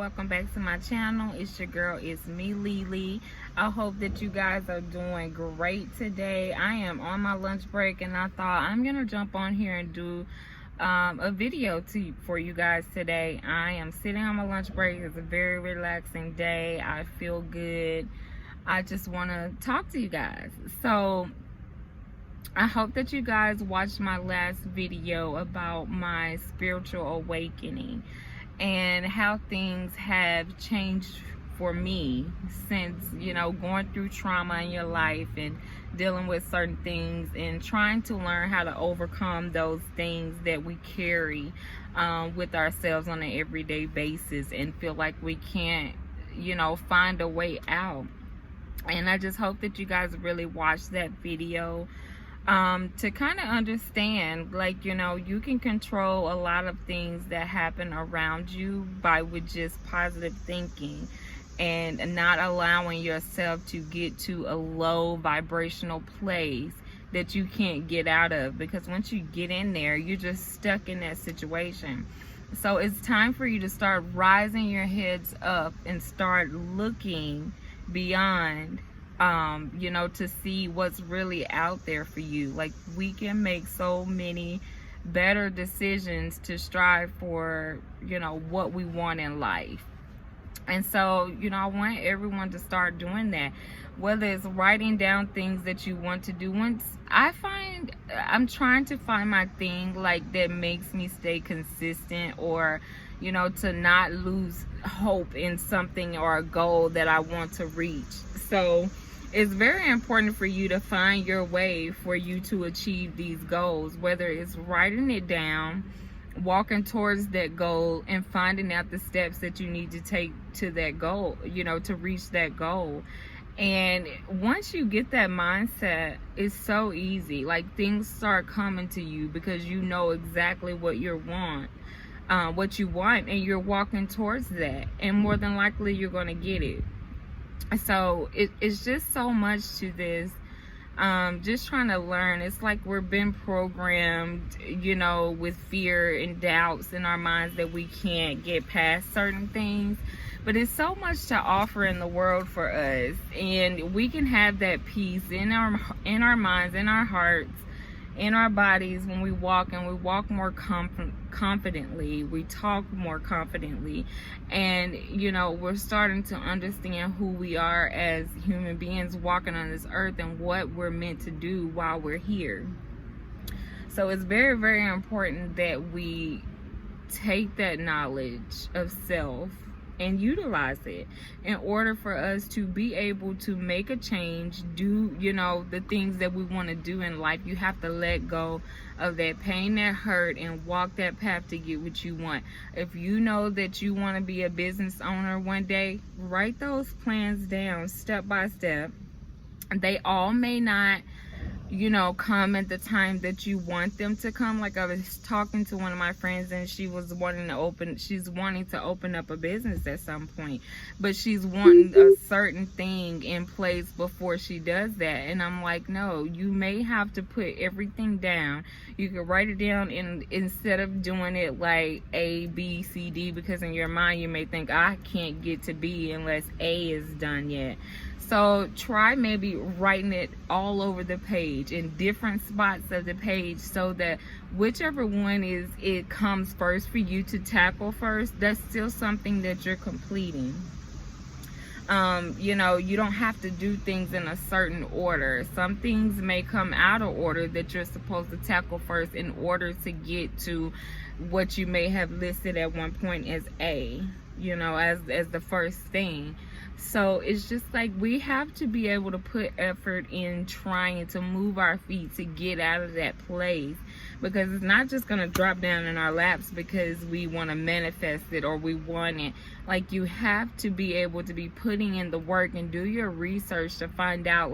welcome back to my channel. It's your girl, it's me, Lily. I hope that you guys are doing great today. I am on my lunch break and I thought I'm gonna jump on here and do a video for you guys today. I am sitting on my lunch break. It's a very relaxing day. I feel good. I just want to talk to you guys. So I hope that you guys watched my last video about my spiritual awakening and how things have changed for me since, going through trauma in your life and dealing with certain things and trying to learn how to overcome those things that we carry with ourselves on an everyday basis and feel like we can't, find a way out. And I just hope that you guys really watch that video to kind of understand, you can control a lot of things that happen around you with just positive thinking and not allowing yourself to get to a low vibrational place that you can't get out of, because once you get in there, you're just stuck in that situation. So it's time for you to start rising your heads up and start looking beyond to see what's really out there for you. Like, we can make so many better decisions to strive for, what we want in life. And so, I want everyone to start doing that, whether it's writing down things that you want to do. I'm trying to find my thing that makes me stay consistent, or to not lose hope in something or a goal that I want to reach. So it's very important for you to find your way for you to achieve these goals, whether it's writing it down, walking towards that goal, and finding out the steps that you need to take to that goal, to reach that goal. And once you get that mindset, it's so easy. Things start coming to you because you know exactly what you want, and you're walking towards that, and more than likely you're going to get it. So it's just so much to this. Just trying to learn. It's like we're being programmed, with fear and doubts in our minds that we can't get past certain things. But it's so much to offer in the world for us, and we can have that peace in our minds, in our hearts, in our bodies when we walk, and we walk more confidently, we talk more confidently, and we're starting to understand who we are as human beings walking on this earth and what we're meant to do while we're here. So it's very, very important that we take that knowledge of self and utilize it in order for us to be able to make a change, do the things that we want to do in life. You have to let go of that pain, that hurt, and walk that path to get what you want. If you know that you want to be a business owner one day, write those plans down step by step. They all may not come at the time that you want them to come. Like, I was talking to one of my friends, and she's wanting to open up a business at some point, but she's wanting a certain thing in place before she does that. And I'm like, no, you may have to put everything down. You can write it down, and instead of doing it like A, B, C, D, because in your mind you may think, I can't get to B unless A is done yet. So try maybe writing it all over the page, in different spots of the page, so that whichever one it comes first for you to tackle first, that's still something that you're completing. You don't have to do things in a certain order. Some things may come out of order that you're supposed to tackle first in order to get to what you may have listed at one point as A, as the first thing. So it's just like we have to be able to put effort in trying to move our feet to get out of that place, because it's not just going to drop down in our laps because we want to manifest it or we want it. Like, you have to be able to be putting in the work and do your research to find out,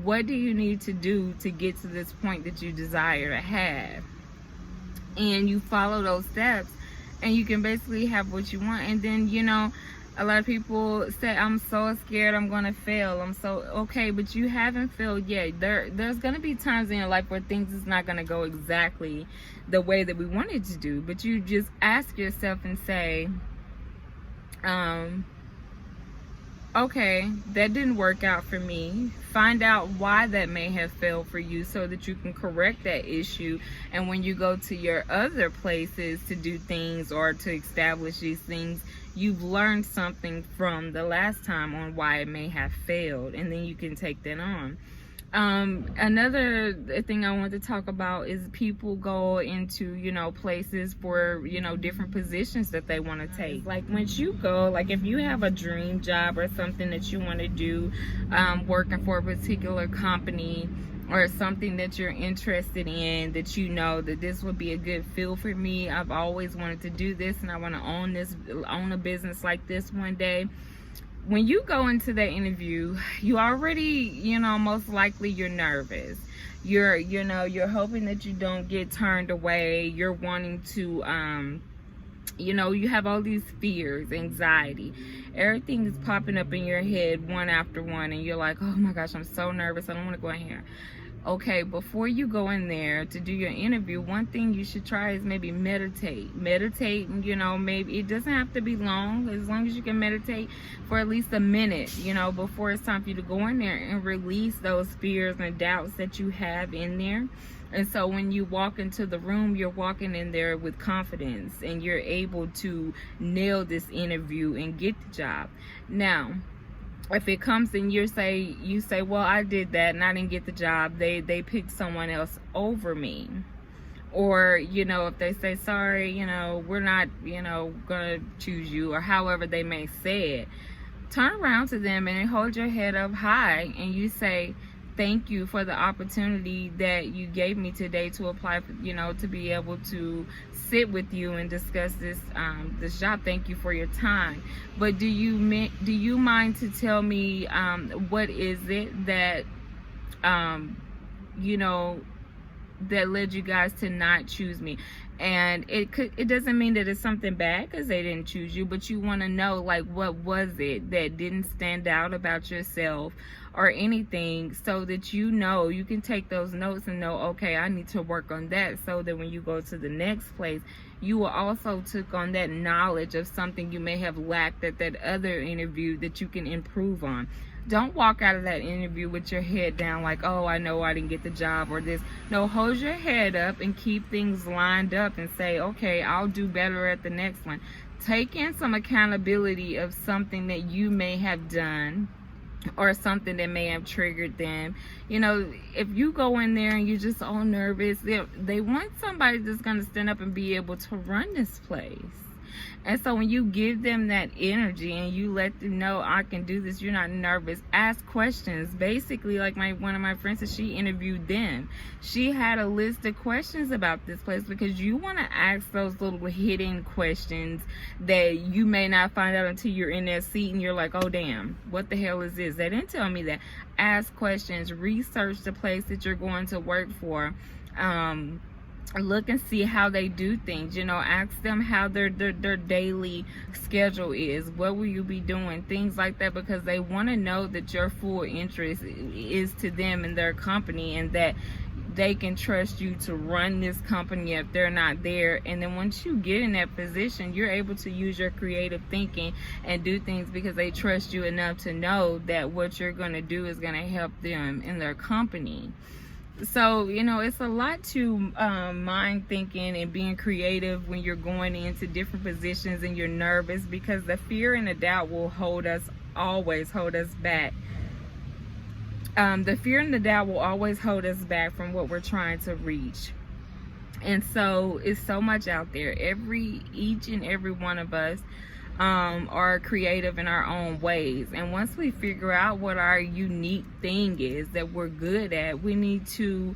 what do you need to do to get to this point that you desire to have, and you follow those steps and you can basically have what you want. And then a lot of people say, I'm so scared I'm gonna fail. Okay, but you haven't failed yet. There's gonna be times in your life where things is not gonna go exactly the way that we wanted to do, but you just ask yourself and say, Okay, that didn't work out for me. Find out why that may have failed for you so that you can correct that issue. And when you go to your other places to do things or to establish these things, you've learned something from the last time on why it may have failed, and then you can take that on. Another thing I want to talk about is people go into, places for, different positions that they want to take. Like once you go, like if you have a dream job or something that you want to do, working for a particular company or something that you're interested in, that that this would be a good field for me. I've always wanted to do this and I want to own a business like this one day. When you go into that interview, you already, most likely you're nervous. You're hoping that you don't get turned away. You're wanting to, you have all these fears, anxiety. Everything is popping up in your head one after one. And you're like, oh my gosh, I'm so nervous. I don't want to go in here. Okay, before you go in there to do your interview, one thing you should try is maybe meditate. Meditate, maybe it doesn't have to be long, as long as you can meditate for at least a minute, before it's time for you to go in there and release those fears and doubts that you have in there. And so when you walk into the room, you're walking in there with confidence and you're able to nail this interview and get the job. Now, if it comes and you say, well, I did that and I didn't get the job, they picked someone else over me. Or, if they say, sorry, we're not, gonna choose you, or however they may say it, turn around to them and hold your head up high and you say, thank you for the opportunity that you gave me today to apply for, to be able to sit with you and discuss this job. Thank you for your time. But do you mind to tell me what is it that that led you guys to not choose me? And it doesn't mean that it's something bad because they didn't choose you, but you want to know, like, what was it that didn't stand out about yourself or anything, so that you can take those notes and know, okay, I need to work on that, so that when you go to the next place, you will also took on that knowledge of something you may have lacked at that other interview that you can improve on. Don't walk out of that interview with your head down like, oh, I know I didn't get the job or this. No, hold your head up and keep things lined up and say, okay, I'll do better at the next one. Take in some accountability of something that you may have done or something that may have triggered them. If you go in there and you're just all nervous, they want somebody that's going to stand up and be able to run this place. And so when you give them that energy and you let them know, I can do this, you're not nervous, ask questions. Basically, like one of my friends said, she interviewed them. She had a list of questions about this place, because you want to ask those little hidden questions that you may not find out until you're in that seat and you're like, oh damn, what the hell is this? They didn't tell me that. Ask questions, research the place that you're going to work for. Look and see how they do things. Ask them how their daily schedule is. What will you be doing? Things like that, because they want to know that your full interest is to them and their company, and that they can trust you to run this company if they're not there. And then once you get in that position, you're able to use your creative thinking and do things because they trust you enough to know that what you're going to do is going to help them in their company. So, it's a lot to mind thinking and being creative when you're going into different positions and you're nervous, because the fear and the doubt will always hold us back. The fear and the doubt will always hold us back from what we're trying to reach. And so it's so much out there. Each and every one of us are creative in our own ways, and once we figure out what our unique thing is that we're good at, we need to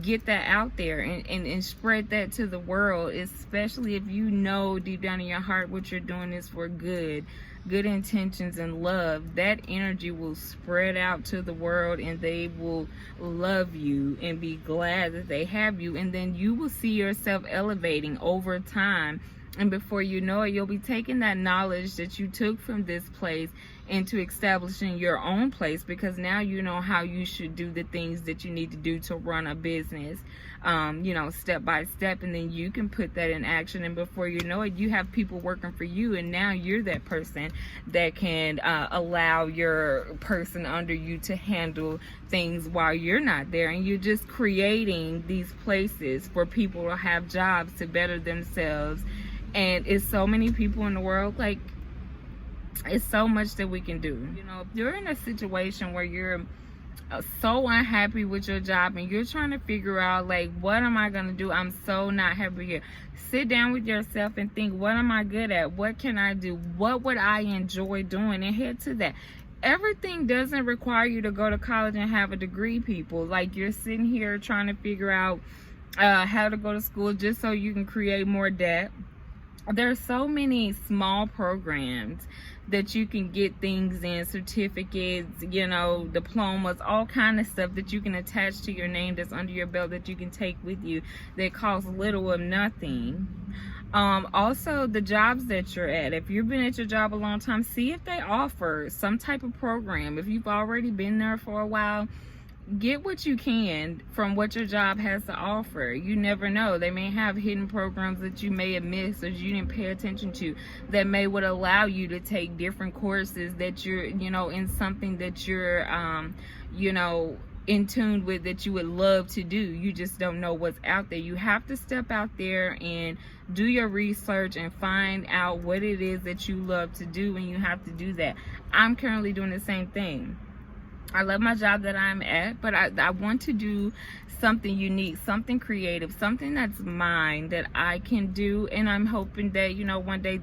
get that out there and spread that to the world, especially if deep down in your heart what you're doing is for good intentions and love. That energy will spread out to the world, and they will love you and be glad that they have you, and then you will see yourself elevating over time And before you know it, you'll be taking that knowledge that you took from this place into establishing your own place, because now you know how you should do the things that you need to do to run a business, you know, step by step, and then you can put that in action. And before you know it, you have people working for you, and now you're that person that can allow your person under you to handle things while you're not there. And you're just creating these places for people to have jobs, to better themselves. And it's so many people in the world, like, it's so much that we can do. You know, if you're in a situation where you're so unhappy with your job and you're trying to figure out, like, what am I gonna do? I'm so not happy here. Sit down with yourself and think, what am I good at? What can I do? What would I enjoy doing? And head to that. Everything doesn't require you to go to college and have a degree, people. Like, you're sitting here trying to figure out how to go to school just so you can create more debt. There's so many small programs that you can get things in, certificates, you know, diplomas, all kind of stuff that you can attach to your name that's under your belt that you can take with you that costs little or nothing. Also, the jobs that you're at, if you've been at your job a long time, see if they offer some type of program. If you've already been there for a while, get what you can from what your job has to offer. You never know. They may have hidden programs that you may have missed or you didn't pay attention to that may would allow you to take different courses that you're, you know, in something that you're, you know, in tune with, that you would love to do. You just don't know what's out there. You have to step out there and do your research and find out what it is that you love to do, and you have to do that. I'm currently doing the same thing. I love my job that I'm at, but I want to do something unique, something creative, something that's mine that I can do. And I'm hoping that, you know, one day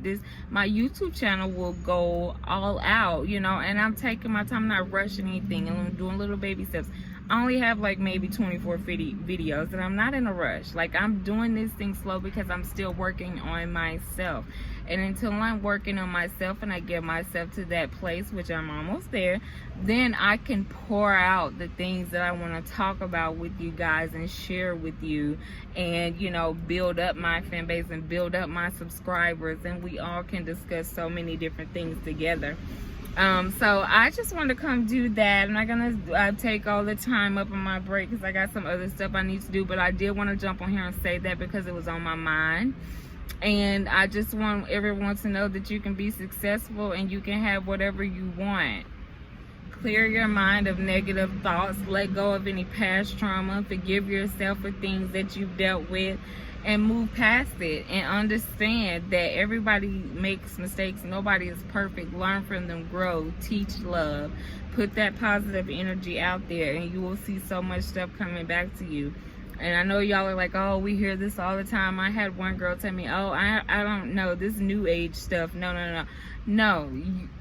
my YouTube channel will go all out, you know, and I'm taking my time, not rushing anything, and I'm doing little baby steps. I only have like maybe 24 videos, and I'm not in a rush. Like, I'm doing this thing slow because I'm still working on myself. And until I'm working on myself and I get myself to that place, which I'm almost there, then I can pour out the things that I want to talk about with you guys and share with you, and, you know, build up my fan base and build up my subscribers, and we all can discuss so many different things together. So I just want to come do that. I'm not gonna take all the time up on my break because I got some other stuff I need to do, but I did want to jump on here and say that because it was on my mind. And I just want everyone to know that you can be successful and you can have whatever you want. Clear your mind of negative thoughts. Let go of any past trauma. Forgive yourself for things that you've dealt with, and move past it, and understand that everybody makes mistakes. Nobody is perfect. Learn from them, grow, teach love, put that positive energy out there, and you will see so much stuff coming back to you. And I know y'all are like, oh, we hear this all the time. I had one girl tell me, oh, I don't know, this new age stuff. No,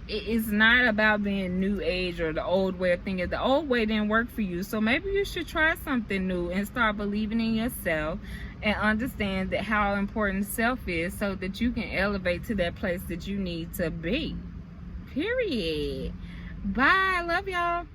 it's not about being new age or the old way of thinking. The old way didn't work for you, so maybe you should try something new and start believing in yourself and understand that how important self is, so that you can elevate to that place that you need to be. Period. Bye. Love y'all.